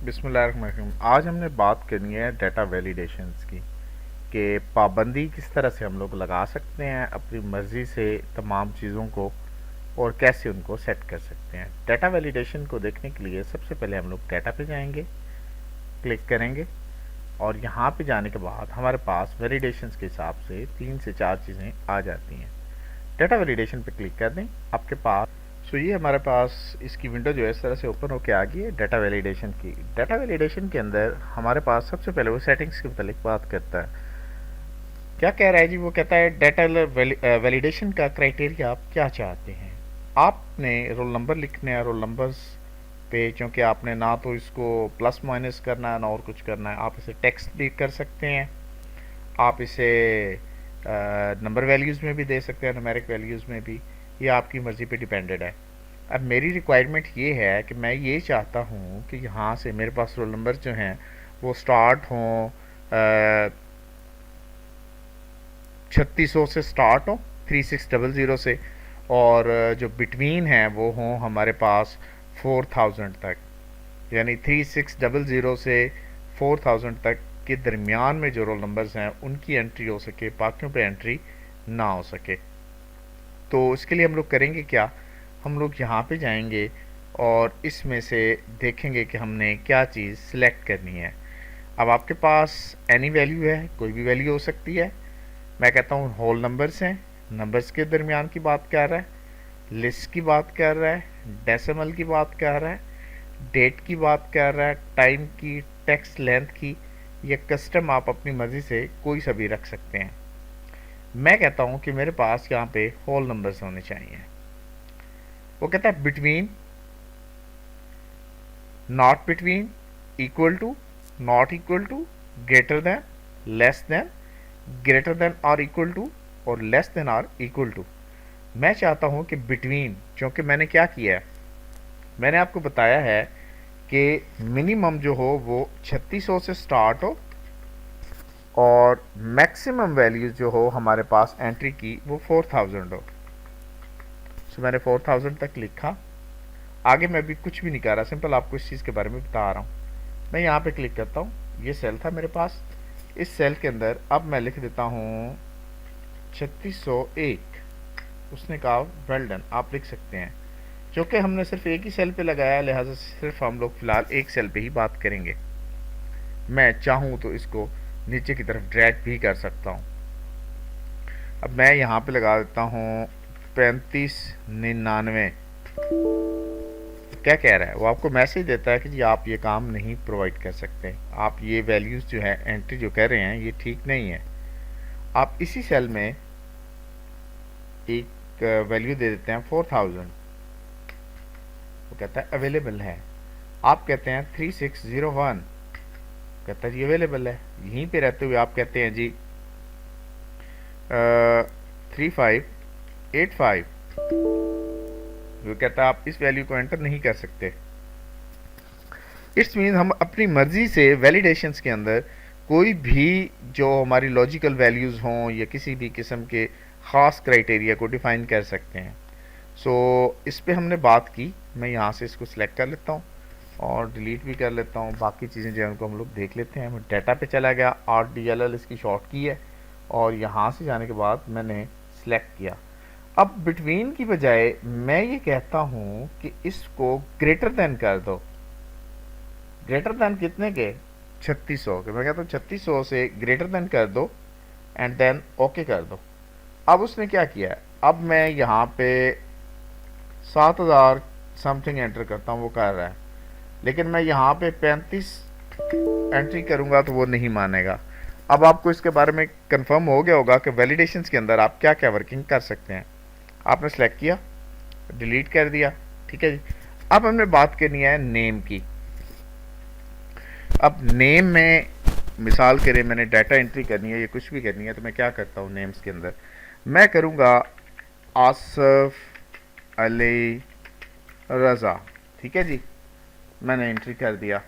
बिस्मिल्लाहिर्रहमानिर्रहीम। आज हमने बात करनी है डाटा वैलिडेशंस की कि पाबंदी किस तरह से हम लोग लगा सकते हैं अपनी मर्ज़ी से तमाम चीज़ों को और कैसे उनको सेट कर सकते हैं। डाटा वैलिडेशन को देखने के लिए सबसे पहले हम लोग डाटा पे जाएंगे, क्लिक करेंगे और यहाँ पे जाने के बाद हमारे पास वैलिडेशंस के हिसाब से 3 से 4 चीज़ें आ जाती हैं। डाटा वैलिडेशन पे क्लिक कर दें, आपके पास ये हमारे पास इसकी विंडो जो है इस तरह से ओपन होकर आ गई है डाटा वैलिडेशन की। डाटा वैलिडेशन के अंदर हमारे पास सबसे पहले वो सेटिंग्स के मतलब बात करता है। क्या कह रहा है जी? वो कहता है डाटा वैलिडेशन का क्राइटेरिया आप क्या चाहते हैं। आपने रोल नंबर लिखने हैं, रोल नंबर्स पे चूँकि आपने ना तो इसको प्लस माइनस करना है ना और कुछ करना है, आप इसे टेक्स्ट भी कर सकते हैं, आप इसे नंबर वैल्यूज़ में भी दे सकते हैं, न्यूमेरिक वैल्यूज़ में भी, ये आपकी मर्ज़ी पे डिपेंडेड है। अब मेरी रिक्वायरमेंट ये है कि मैं ये चाहता हूँ कि यहाँ से मेरे पास रोल नंबर जो हैं वो स्टार्ट हों 3600 से स्टार्ट हो, 3600 से, और जो बिटवीन है वो हों हमारे पास 4000 तक, यानी 3600 से 4000 तक के दरमियान में जो रोल नंबर्स हैं उनकी एंट्री हो सके, बाकियों पे एंट्री ना हो सके। तो इसके लिए हम लोग करेंगे क्या, हम लोग यहाँ पे जाएंगे और इसमें से देखेंगे कि हमने क्या चीज़ सिलेक्ट करनी है। अब आपके पास एनी वैल्यू है, कोई भी वैल्यू हो सकती है। मैं कहता हूँ होल नंबर्स हैं, नंबर्स के दरमियान की बात कर रहा है, लिस्ट की बात कर रहा है, डेसिमल की बात कर रहा है, डेट की बात कर रहा है, टाइम की, टेक्स्ट लेंथ की, या कस्टम आप अपनी मर्ज़ी से कोई सा भी रख सकते हैं। मैं कहता हूँ कि मेरे पास यहाँ पे होल नंबर्स होने चाहिए। वो कहता है between, not between, equal to, not equal to, greater than, less than, greater than और इक्वल टू, और लेस देन और इक्वल टू। मैं चाहता हूं कि बिटवीन, क्योंकि मैंने क्या किया है, मैंने आपको बताया है कि मिनिमम जो हो वो 3600 से स्टार्ट हो और मैक्सिमम वैल्यू जो हो हमारे पास एंट्री की वो 4000 हो। सो मैंने 4000 तक लिखा। आगे मैं भी कुछ भी नहीं कर रहा, सिंपल आपको इस चीज़ के बारे में बता रहा हूँ। मैं यहाँ पे क्लिक करता हूँ, ये सेल था मेरे पास, इस सेल के अंदर अब मैं लिख देता हूँ 3601। उसने कहा वेल डन, आप लिख सकते हैं। क्योंकि हमने सिर्फ एक ही सेल पे लगाया लिहाजा सिर्फ हम लोग फ़िलहाल एक सेल पे ही बात करेंगे। मैं चाहूँ तो इसको नीचे की तरफ ड्रैग भी कर सकता हूँ। अब मैं यहाँ पे लगा देता हूँ 3599। क्या कह रहा है वो? आपको मैसेज देता है कि जी आप ये काम नहीं प्रोवाइड कर सकते, आप ये वैल्यूज़ जो है एंट्री जो कर रहे हैं ये ठीक नहीं है। आप इसी सेल में एक वैल्यू दे देते हैं 4000। वो कहता है अवेलेबल है। आप कहते हैं 3601, कहता है जी अवेलेबल है। यहीं पे रहते हुए आप कहते हैं जी 3585, वो कहता है आप इस वैल्यू को एंटर नहीं कर सकते। इट्स मीन हम अपनी मर्जी से वैलिडेशंस के अंदर कोई भी जो हमारी लॉजिकल वैल्यूज़ हों या किसी भी किस्म के ख़ास क्राइटेरिया को डिफ़ाइन कर सकते हैं। इस पे हमने बात की। मैं यहाँ से इसको सिलेक्ट कर लेता हूँ और डिलीट भी कर लेता हूँ। बाकी चीज़ें जो है उनको हम लोग देख लेते हैं। मैं डाटा पे चला गया, RDLL इसकी शॉर्ट की है, और यहाँ से जाने के बाद मैंने सिलेक्ट किया। अब बिटवीन की बजाय मैं ये कहता हूँ कि इसको ग्रेटर देन कर दो। ग्रेटर देन कितने के? 3600 के। मैं कहता हूँ 3600 से ग्रेटर देन कर दो एंड देन ओके कर दो। अब उसने क्या किया है, अब मैं यहाँ पे 7000 समथिंग एंटर करता हूँ, वो कर रहा है, लेकिन मैं यहाँ पे 35 एंट्री करूँगा तो वो नहीं मानेगा। अब आपको इसके बारे में कंफर्म हो गया होगा कि वैलिडेशंस के अंदर आप क्या क्या वर्किंग कर सकते हैं। आपने सेलेक्ट किया, डिलीट कर दिया, ठीक है जी। अब हमने बात करनी है नेम की। अब नेम में मिसाल करें मैंने डाटा एंट्री करनी है या कुछ भी करनी है, तो मैं क्या करता हूँ नेम्स के अंदर, मैं करूँगा आसफ अली रज़ा, ठीक है जी। मैंने एंट्री कर दिया।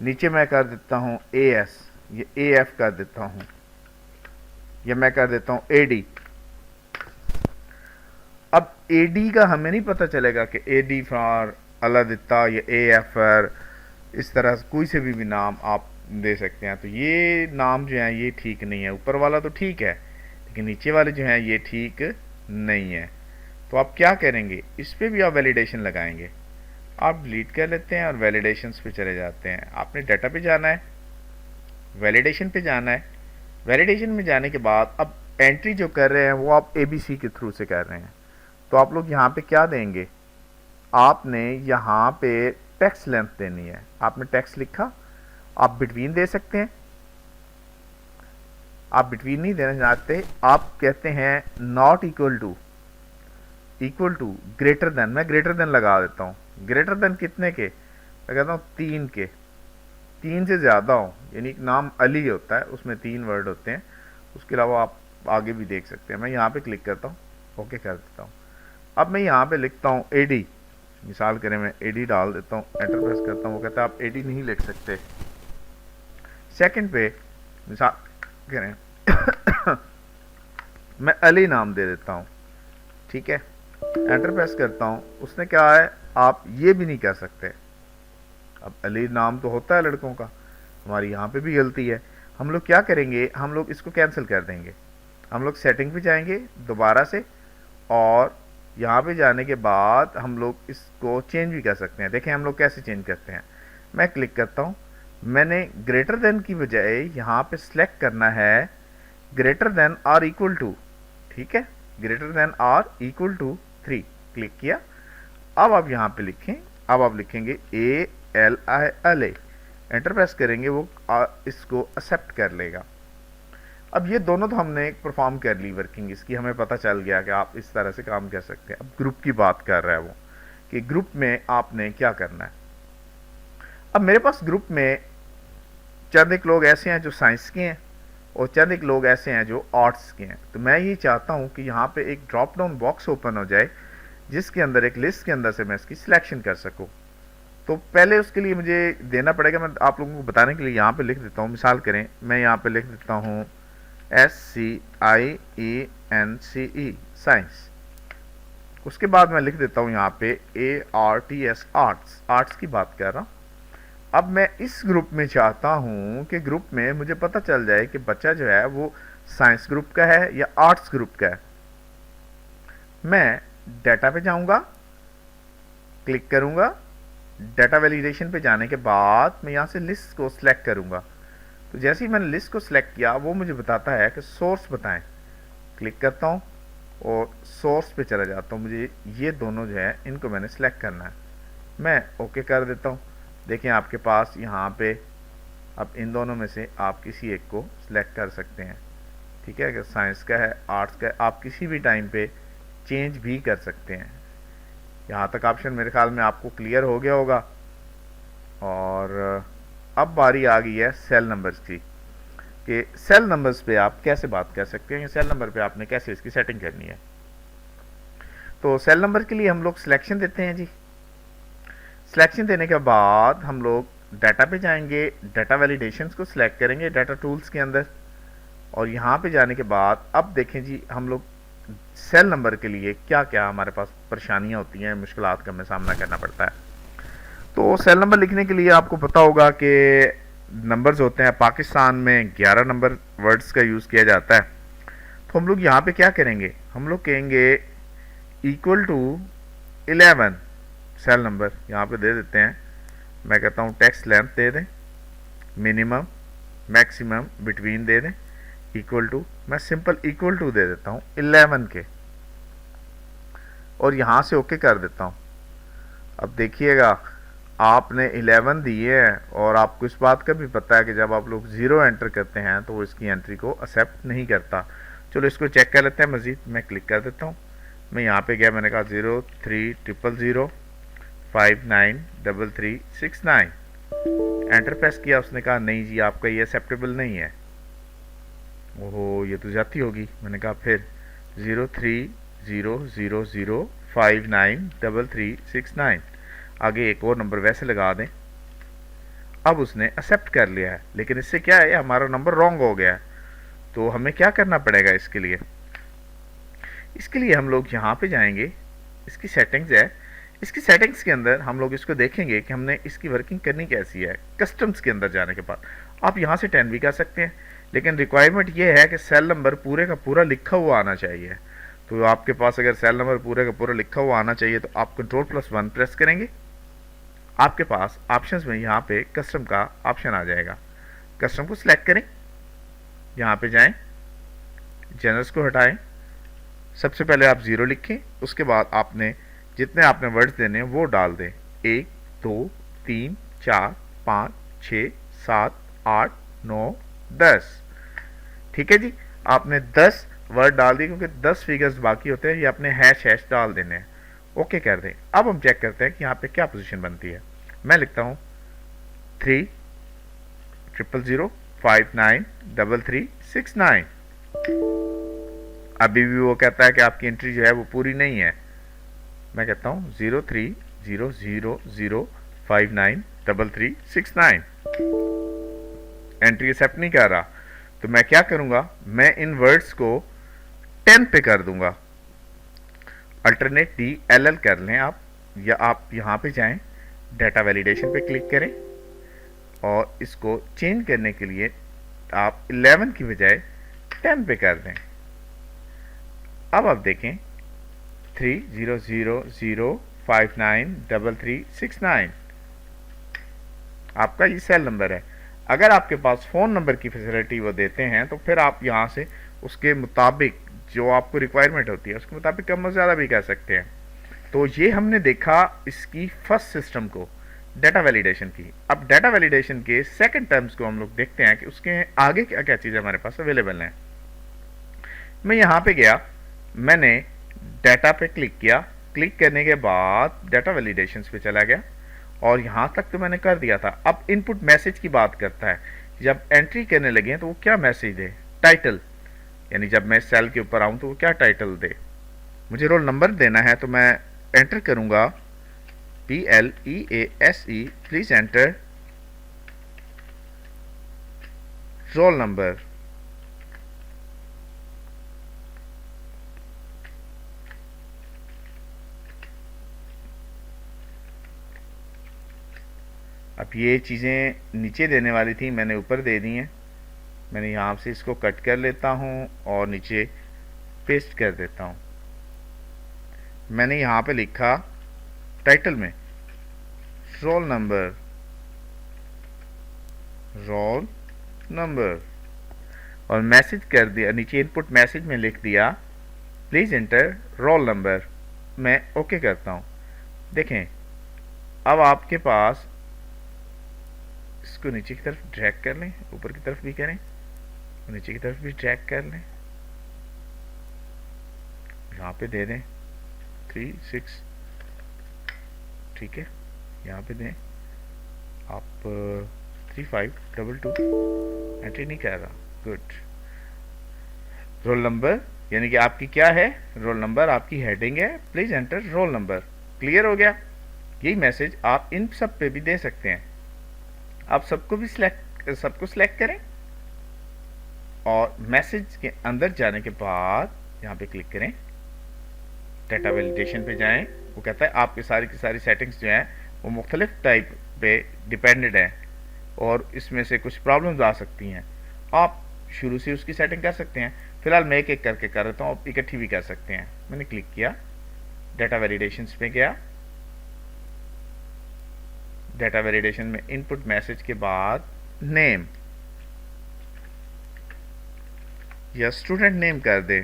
नीचे मैं कर देता हूँ AS, ये AF कर देता हूँ, या मैं कर देता हूँ AD। अब AD का हमें नहीं पता चलेगा कि AD फॉर अलादित्ता या AF फॉर इस तरह कोई से भी नाम आप दे सकते हैं। तो ये नाम जो है ये ठीक नहीं है, ऊपर वाला तो ठीक है लेकिन नीचे वाले जो हैं ये ठीक नहीं है। तो आप क्या करेंगे, इस पर भी आप वैलिडेशन लगाएंगे। आप डिलीट कर लेते हैं और वैलिडेशंस पे चले जाते हैं। आपने डाटा पे जाना है, वैलिडेशन पे जाना है। वैलिडेशन में जाने के बाद अब एंट्री जो कर रहे हैं वो आप ABC के थ्रू से कर रहे हैं। तो आप लोग यहाँ पे क्या देंगे, आपने यहाँ पे टेक्स्ट लेंथ देनी है। आपने टेक्स्ट लिखा, आप बिटवीन दे सकते हैं, आप बिटवीन नहीं देना चाहते, आप कहते हैं not equal to, equal to, greater than. मैं ग्रेटर देन लगा देता हूँ। ग्रेटर देन कितने के, मैं कहता हूँ 3 के, 3 से ज़्यादा हो, यानी नाम अली होता है उसमें 3 वर्ड होते हैं, उसके अलावा आप आगे भी देख सकते हैं। मैं यहाँ पे क्लिक करता हूँ, ओके कर देता हूँ। अब मैं यहाँ पे लिखता हूँ AD, मिसाल करें मैं AD डाल देता हूँ, एंटर प्रेस करता हूँ, वो कहता है आप AD नहीं लिख सकते। सेकंड पे मिसाल करें मैं अली नाम दे देता हूँ, ठीक है, एंटर प्रेस करता हूँ। उसने क्या है, आप ये भी नहीं कर सकते। अब अली नाम तो होता है लड़कों का, हमारी यहाँ पे भी गलती है। हम लोग क्या करेंगे, हम लोग इसको कैंसिल कर देंगे। हम लोग सेटिंग पे जाएंगे दोबारा से, और यहाँ पे जाने के बाद हम लोग इसको चेंज भी कर सकते हैं। देखें हम लोग कैसे चेंज करते हैं। मैं क्लिक करता हूँ, मैंने ग्रेटर देन की बजाय यहाँ पे सिलेक्ट करना है ग्रेटर देन और इक्वल टू, ठीक है, ग्रेटर देन और इक्वल टू 3, क्लिक किया। अब आप यहाँ पे लिखें, अब आप लिखेंगे ALI, एंटर प्रेस करेंगे, वो इसको एक्सेप्ट कर लेगा। अब ये दोनों तो हमने परफॉर्म कर ली वर्किंग इसकी, हमें पता चल गया कि आप इस तरह से काम कर सकते हैं। अब ग्रुप की बात कर रहा है वो, कि ग्रुप में आपने क्या करना है। अब मेरे पास ग्रुप में चंद एक लोग ऐसे हैं जो साइंस के हैं और चंद एक लोग ऐसे हैं जो आर्ट्स के हैं। तो मैं ये चाहता हूँ कि यहाँ पे एक ड्रॉप डाउन बॉक्स ओपन हो जाए जिसके अंदर एक लिस्ट के अंदर से मैं इसकी सिलेक्शन कर सकूँ। तो पहले उसके लिए मुझे देना पड़ेगा, मैं आप लोगों को बताने के लिए यहाँ पे लिख देता हूँ। मिसाल करें मैं यहाँ पे लिख देता हूँ SCIENCE, साइंस। उसके बाद मैं लिख देता हूँ यहाँ पे ARTS, आर्ट्स, आर्ट्स की बात कर रहा हूँ। अब मैं इस ग्रुप में चाहता हूँ कि ग्रुप में मुझे पता चल जाए कि बच्चा जो है वो साइंस ग्रुप का है या आर्ट्स ग्रुप का है। मैं डाटा पे जाऊँगा, क्लिक करूँगा, डाटा वैलिडेशन पे जाने के बाद मैं यहाँ से लिस्ट को सिलेक्ट करूँगा। तो जैसे ही मैंने लिस्ट को सिलेक्ट किया वो मुझे बताता है कि सोर्स बताएं। क्लिक करता हूँ और सोर्स पे चला जाता हूँ। मुझे ये दोनों जो है इनको मैंने सिलेक्ट करना है, मैं ओके कर देता हूँ। देखें आपके पास यहाँ पे अब इन दोनों में से आप किसी एक को सिलेक्ट कर सकते हैं, ठीक है। अगर साइंस का है, आर्ट्स का है, आप किसी भी टाइम पे चेंज भी कर सकते हैं। यहाँ तक ऑप्शन मेरे ख्याल में आपको क्लियर हो गया होगा। और अब बारी आ गई है सेल नंबर्स की, कि सेल नंबर्स पे आप कैसे बात कर सकते हैं, सेल नंबर पे आपने कैसे इसकी सेटिंग करनी है। तो सेल नंबर के लिए हम लोग सिलेक्शन देते हैं जी। सिलेक्शन देने के बाद हम लोग डाटा पे जाएंगे, डाटा वैलिडेशंस को सिलेक्ट करेंगे डाटा टूल्स के अंदर, और यहाँ पे जाने के बाद अब देखें जी हम लोग सेल नंबर के लिए क्या क्या हमारे पास परेशानियाँ होती हैं, मुश्किलात का हमें सामना करना पड़ता है। तो सेल नंबर लिखने के लिए आपको पता होगा कि नंबर्स होते हैं, पाकिस्तान में 11 नंबर वर्ड्स का यूज़ किया जाता है। तो हम लोग यहाँ पे क्या करेंगे, हम लोग कहेंगे इक्वल टू 11 सेल नंबर यहाँ पे दे देते हैं। मैं कहता हूँ टेक्स्ट लेंथ दे दें, मिनिमम मैक्सिमम बिटवीन दे दें, इक्वल टू, मैं सिंपल इक्वल टू दे देता हूँ 11 के, और यहाँ से ओके कर देता हूँ। अब देखिएगा आपने 11 दिए हैं और आपको इस बात का भी पता है कि जब आप लोग 0 एंटर करते हैं तो वो इसकी एंट्री को एक्सेप्ट नहीं करता। चलो इसको चेक कर लेते हैं मज़ीद। मैं क्लिक कर देता हूँ, मैं यहाँ पे गया, मैंने कहा 0300593369, एंटर प्रेस किया, उसने कहा नहीं जी आपका ये एक्सेप्टेबल नहीं है। ओहो ये तो जाती होगी। मैंने कहा फिर 030005933369, आगे एक और नंबर वैसे लगा दें। अब उसने एक्सेप्ट कर लिया है, लेकिन इससे क्या है, हमारा नंबर रॉन्ग हो गया है। तो हमें क्या करना पड़ेगा इसके लिए, इसके लिए हम लोग यहाँ पे जाएंगे, इसकी सेटिंग्स है, इसकी सेटिंग्स के अंदर हम लोग इसको देखेंगे कि हमने इसकी वर्किंग करनी कैसी है। कस्टम्स के अंदर जाने के बाद आप यहाँ से 10 भी कर सकते हैं, लेकिन रिक्वायरमेंट ये है कि सेल नंबर पूरे का पूरा लिखा हुआ आना चाहिए। तो आपके पास अगर सेल नंबर पूरे का पूरा लिखा हुआ आना चाहिए तो आप Ctrl+1 प्रेस करेंगे। आपके पास ऑप्शंस में यहाँ पे कस्टम का ऑप्शन आ जाएगा। कस्टम को सिलेक्ट करें, यहाँ पे जाएं, जनरल्स को हटाएं, सबसे पहले आप 0 लिखें, उसके बाद आपने जितने आपने वर्ड्स देने हैं वो डाल दें। 1 2 3 4 5 6 7 8 9 10। ठीक है जी, आपने 10 वर्ड डाल दिए क्योंकि 10 फिगर्स बाकी होते हैं, ये आपने हैश हैश डाल देने हैं। ओके कर दें। अब हम चेक करते हैं कि यहाँ पे क्या पोजीशन बनती है। मैं लिखता हूँ 3 000 59 33 69। अभी भी वो कहता है कि आपकी एंट्री जो है वो पूरी नहीं है। मैं कहता हूँ 0300593369। एंट्री एक्सेप्ट नहीं कर रहा, तो मैं क्या करूंगा, मैं इन वर्ड्स को 10 पे कर दूंगा। अल्टरनेट DLL कर लें आप, या आप यहाँ पे जाएं, डाटा वैलिडेशन पे क्लिक करें और इसको चेंज करने के लिए आप 11 की बजाय 10 पे कर दें। अब आप देखें 3000593369 आपका ये सेल नंबर है। अगर आपके पास फ़ोन नंबर की फैसिलिटी वो देते हैं तो फिर आप यहाँ से उसके मुताबिक जो आपको रिक्वायरमेंट होती है उसके मुताबिक कम और ज़्यादा भी कर सकते हैं। तो ये हमने देखा इसकी फर्स्ट सिस्टम को, डाटा वैलिडेशन की। अब डाटा वैलिडेशन के सेकंड टर्म्स को हम लोग देखते हैं कि उसके आगे क्या क्या चीज़ें हमारे पास अवेलेबल हैं। मैं यहाँ पे गया, मैंने डाटा पे क्लिक किया, क्लिक करने के बाद डाटा वैलिडेशंस पे चला गया और यहाँ तक तो मैंने कर दिया था। अब इनपुट मैसेज की बात करता है, जब एंट्री करने लगे तो वो क्या मैसेज दे, टाइटल, यानी जब मैं सेल के ऊपर आऊँ तो वो क्या टाइटल दे। मुझे रोल नंबर देना है तो मैं एंटर करूँगा PLEASE, please enter roll number. अब ये चीज़ें नीचे देने वाली थी, मैंने ऊपर दे दी हैं। मैंने यहाँ से इसको कट कर लेता हूँ और नीचे पेस्ट कर देता हूँ। मैंने यहाँ पे लिखा टाइटल में रोल नंबर, रोल नंबर, और मैसेज कर दिया, नीचे इनपुट मैसेज में लिख दिया प्लीज़ एंटर रोल नंबर। मैं ओके करता हूँ। देखें अब आपके पास, इसको नीचे की तरफ ड्रैग कर लें, ऊपर की तरफ भी करें, नीचे की तरफ भी ड्रैग कर लें, यहाँ पे दे दें 36, ठीक है, यहाँ पे दें आप 3522, एंट्री नहीं कर रहा, गुड। रोल नंबर यानी कि आपकी क्या है, रोल नंबर आपकी हेडिंग है, please enter roll number. Clear हो गया। यही मैसेज आप इन सब पे भी दे सकते हैं। आप सबको भी सबको सिलेक्ट करें और मैसेज के अंदर जाने के बाद यहाँ पे क्लिक करें, डाटा वैलिडेशन पे जाएं। वो कहता है आपकी सारी की सारी सेटिंग्स जो हैं वो मुख्तलिफ टाइप पे डिपेंडेड हैं और इसमें से कुछ प्रॉब्लम्स आ सकती हैं। आप शुरू से उसकी सेटिंग कर सकते हैं। फिलहाल मैं एक एक करके कर रहा हूँ, आप इकट्ठी भी कर सकते हैं। मैंने क्लिक किया, डाटा वैलिडेशन पे गया, डाटा वैलिडेशन में इनपुट मैसेज के बाद नेम या स्टूडेंट नेम कर दे,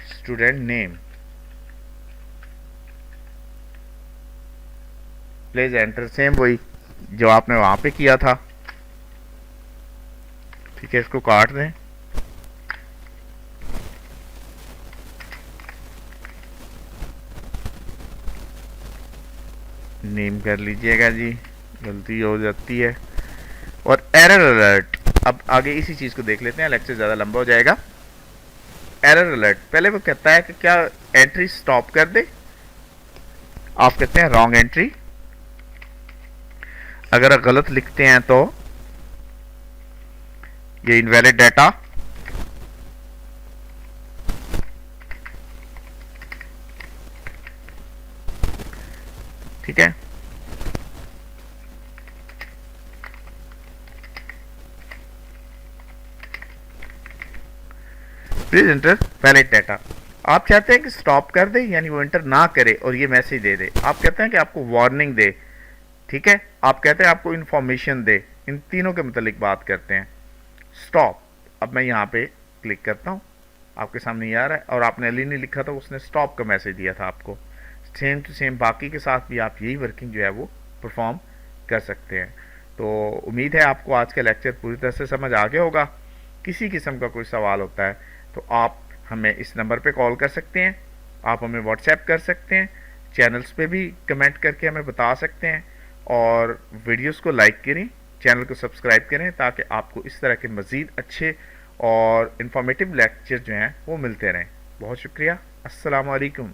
student name, please enter, same वही जो आपने वहां पे किया था। ठीक है, इसको काट दें। नेम कर लीजिएगा जी, गलती हो जाती है। और एरर अलर्ट, अब आगे इसी चीज को देख लेते हैं, लेक्चर ज्यादा लंबा हो जाएगा। एरर अलर्ट, पहले वो कहता है कि क्या एंट्री स्टॉप कर दे, आप कहते हैं रॉन्ग एंट्री। अगर आप गलत लिखते हैं तो ये इनवैलिड डाटा, ठीक है। Please enter valid data. आप चाहते हैं कि स्टॉप कर दे, यानी वो एंटर ना करे और ये मैसेज दे दे। आप कहते हैं कि आपको वार्निंग दे, ठीक है। आप कहते हैं आपको इंफॉर्मेशन दे। इन तीनों के मतलब बात करते हैं। स्टॉप, अब मैं यहाँ पे क्लिक करता हूँ, आपके सामने ये आ रहा है, और आपने अली ने लिखा था, उसने स्टॉप का मैसेज दिया था आपको। सेम टू सेम बाकी के साथ भी आप यही वर्किंग जो है वो परफॉर्म कर सकते हैं। तो उम्मीद है आपको आज का लेक्चर पूरी तरह से समझ आ गया होगा। किसी किस्म का कोई सवाल होता है तो आप हमें इस नंबर पे कॉल कर सकते हैं, आप हमें व्हाट्सएप कर सकते हैं, चैनल्स पे भी कमेंट करके हमें बता सकते हैं, और वीडियोस को लाइक करें, चैनल को सब्सक्राइब करें, ताकि आपको इस तरह के मज़ीद अच्छे और इंफॉर्मेटिव लेक्चर जो हैं वो मिलते रहें। बहुत शुक्रिया। अस्सलाम वालेकुम।